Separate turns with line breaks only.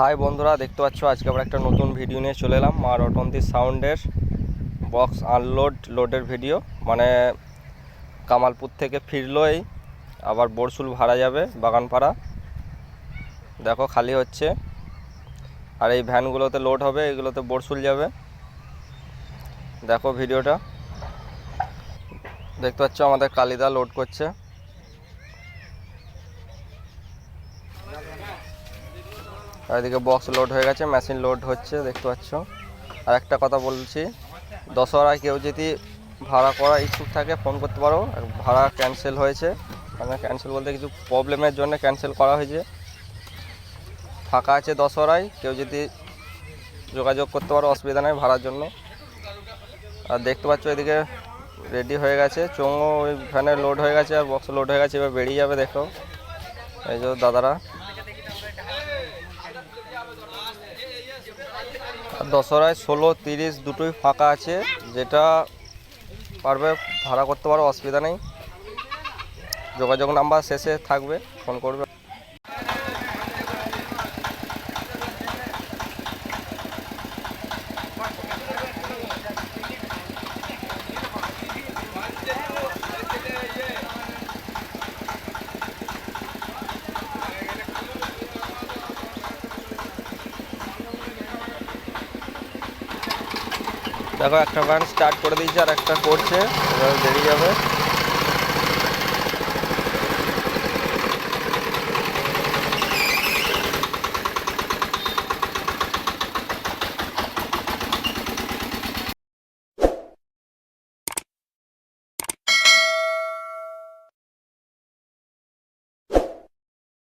High বন্ধুরা, দেখতে পাচ্ছ আজকে আবার একটা নতুন ভিডিও নিয়ে চলে এলাম। আর অটন্তি সাউন্ডের বক্স লোডের ভিডিও, মানে কামালপুর থেকে ফিরলোই আবার বরশুল ভাড়া যাবে বাগানপাড়া। দেখো খালি হচ্ছে, আর এই ভ্যানগুলোতে লোড হবে, এগুলোতে বরশুল যাবে। দেখো ভিডিওটা দেখতে পাচ্ছ, আমাদের কালিদা লোড করছে। আর এদিকে বক্স লোড হয়ে গেছে, মেশিন লোড হচ্ছে, দেখতে পাচ্ছ। আর একটা কথা বলছি, দশহরায় কেউ যদি ভাড়া করা ইচ্ছুক থাকে ফোন করতে পারো। ভাড়া ক্যান্সেল হয়েছে, মানে ক্যান্সেল বলতে কিছু প্রবলেমের জন্য ক্যান্সেল করা হয়েছে। ফাঁকা আছে দশহরায়, কেউ যদি যোগাযোগ করতে পারো, অসুবিধা নেই ভাড়ার জন্য। আর দেখতে পাচ্ছ এদিকে রেডি হয়ে গেছে, চোঙও ওই ভ্যানে লোড হয়ে গেছে আর বক্স লোড হয়ে গেছে, এবার বেরিয়ে যাবে। দেখো এই যে দাদারা। আর দশহরায় 16-30 দুটোই ফাঁকা আছে, যেটা পারবে ভাড়া করতে পারো, অসুবিধা নেই। যোগাযোগ নাম্বার শেষে থাকবে, ফোন করবে। দেখো একটা ভ্যান স্টার্ট করে দিয়েছে আর একটা করছে, এবার বেরিয়ে যাবে।